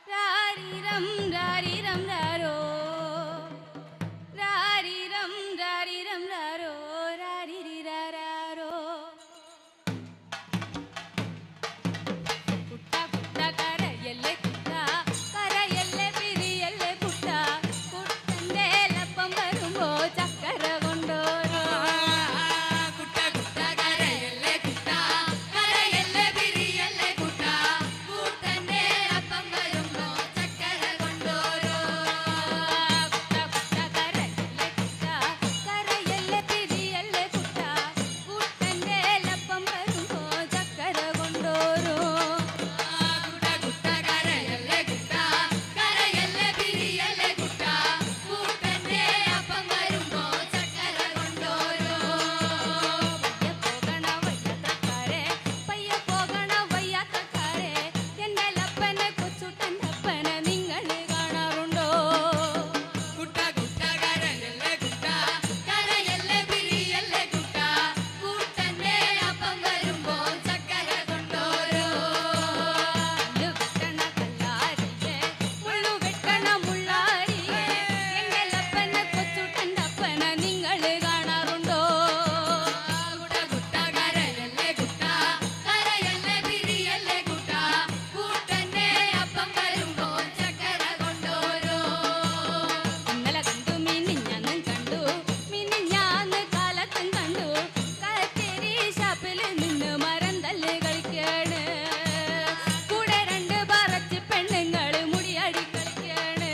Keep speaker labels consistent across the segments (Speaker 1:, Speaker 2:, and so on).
Speaker 1: രാരിരം രാരിരം രാരോ രാരിരം രാരിരം രാരോ രാരിരിരാരോ കുട്ട കുട്ട കരയല്ലേ കുട്ട കരയല്ലേ പിരിയല്ലേ കുട്ട കുട്ടൻ്റെ ലപ്പം വരുമ്പോ ചക്കര കൊണ്ടോരോ കുട്ട കുട്ട കരയല്ലേ കുട്ട കരയല്ലേ പിരിയല്ലേ കുട്ട കുട്ടൻ്റെ ലപ്പം വരുമ്പോ ചക്കര കൊണ്ടോരോ കുട്ട കുട്ട കരയല്ലേ കുട്ട കരയല്ലേ പിരിയല്ലേ കുട്ട കുട്ടൻ്റെ ലപ്പം വരുമ്പോ ചക്കര കൊണ്ടോരോ കുട്ട കുട്ട കരയല്ലേ കുട്ട കരയല്ലേ പിരിയല്ലേ കുട്ട കുട്ടൻ്റെ അപ്പം വരുമ്പോ ചക്കര കൊണ്ടോരോ പയ്യെ പോകണ വയ്യാത്തക്കാരെ എൻ്റെ ലപ്പനെ കൊച്ചുട്ടൻ്റപ്പനെ നിങ്ങൾ കാണാറുണ്ടോ കുട്ട കുട്ട കരയല്ലേ കുട്ട കരയല്ലേ പിരിയല്ലേ കുട്ട കുട്ടൻ്റെ അപ്പം വരുമ്പോ ചക്കര കൊണ്ടോരോ മുള്ളു വെട്ടണ കല്ലാരിയെ മുള്ളു വെട്ടണ മുള്ളാരിയെ എൻ്റെ ലപ്പനെ കൊച്ചുട്ടൻ്റപ്പനെ നിങ്ങൾ കാണാറുണ്ടോ കുട്ട കുട്ട കരയല്ലേ കുട്ട കരയല്ലേ പിരിയല്ലേ കുട്ട കുട്ടൻ്റെ അപ്പം വരുമ്പോ ചക്കര കൊണ്ടോരോ ഇന്നലെ കണ്ടു മിനിഞ്ഞാന്നും കണ്ടു മിനിഞ്ഞാന്ന് കാലത്തും കണ്ടു കച്ചേരി ഷാപ്പിൽ നിന്ന് മരം തല്ല് കളിക്കാണ് കൂടെ രണ്ട് പറച്ച് പെണ്ണുങ്ങൾ മുടിയാടി കളിക്കാണ്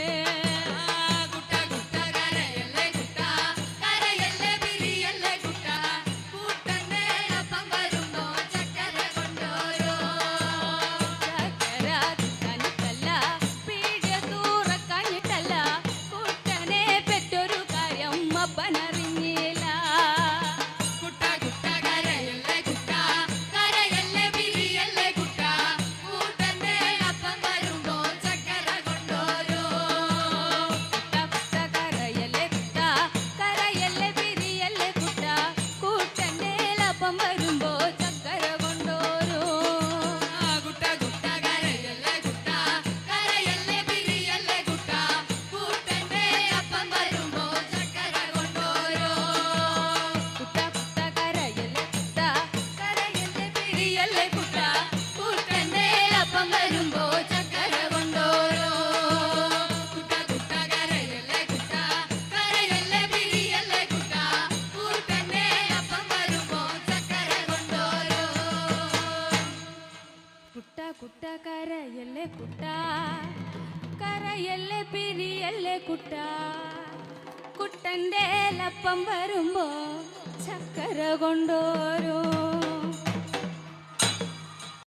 Speaker 1: കുട്ട കുട്ട കരയല്ലേ കുട്ട കരയല്ലേ പിരിയല്ലേ കുട്ട കുട്ടൻ്റെ അപ്പം വരുമ്പോ ചക്കര കൊണ്ടോരോ ചക്കര കിട്ടാനിട്ടല്ല പീടിയ തൂറക്കാഞ്ഞിട്ടല്ല കുട്ടനെ പെറ്റൊരു കാര്യം അപ്പനറിഞ്ഞില്ല കുട്ട കുട്ട കരയല്ലേ കുട്ട കരയല്ലേ പിരിയല്ലേ കുട്ട കുട്ടൻ്റെ അപ്പം വരുമ്പോ ചക്കര കൊണ്ടോരോ കുട്ട കുട്ട കരയല്ലേ കുട്ട കരയല്ലേ പിരിയല്ലേ കുട്ട കുട്ടൻ്റെ അപ്പം വരുമ്പോ ചക്കര കൊണ്ടോരോ കുട്ട കുട്ട കരയല്ലേ കുട്ട കരയല്ലേ പിരിയല്ലേ കുട്ട കുട്ടൻ്റെ അപ്പം വരുമ്പോ ചക്കര കൊണ്ടോരോ കുട്ട കുട്ട കരയല്ലേ കുട്ട കരയല്ലേ പിരിയല്ലേ കുട്ട കുട്ടൻ്റെ അപ്പം വരുമ്പോ ചക്കര കൊണ്ടോരോ കുട്ട കുട്ട കരയല്ലേ കുട്ട കരയല്ലേ പിരിയല്ലേ കുട്ട കുട്ടൻ്റെ അപ്പം വരുമ്പോ ചക്കര കൊണ്ടോരോ കുട്ട കുട്ട കരയല്ലേ കുട്ട കരയല്ലേ പിരിയല്ലേ കുട്ട കുട്ടൻ്റെ ലപ്പം വരുമ്പോ ചക്കര കൊണ്ടോരോ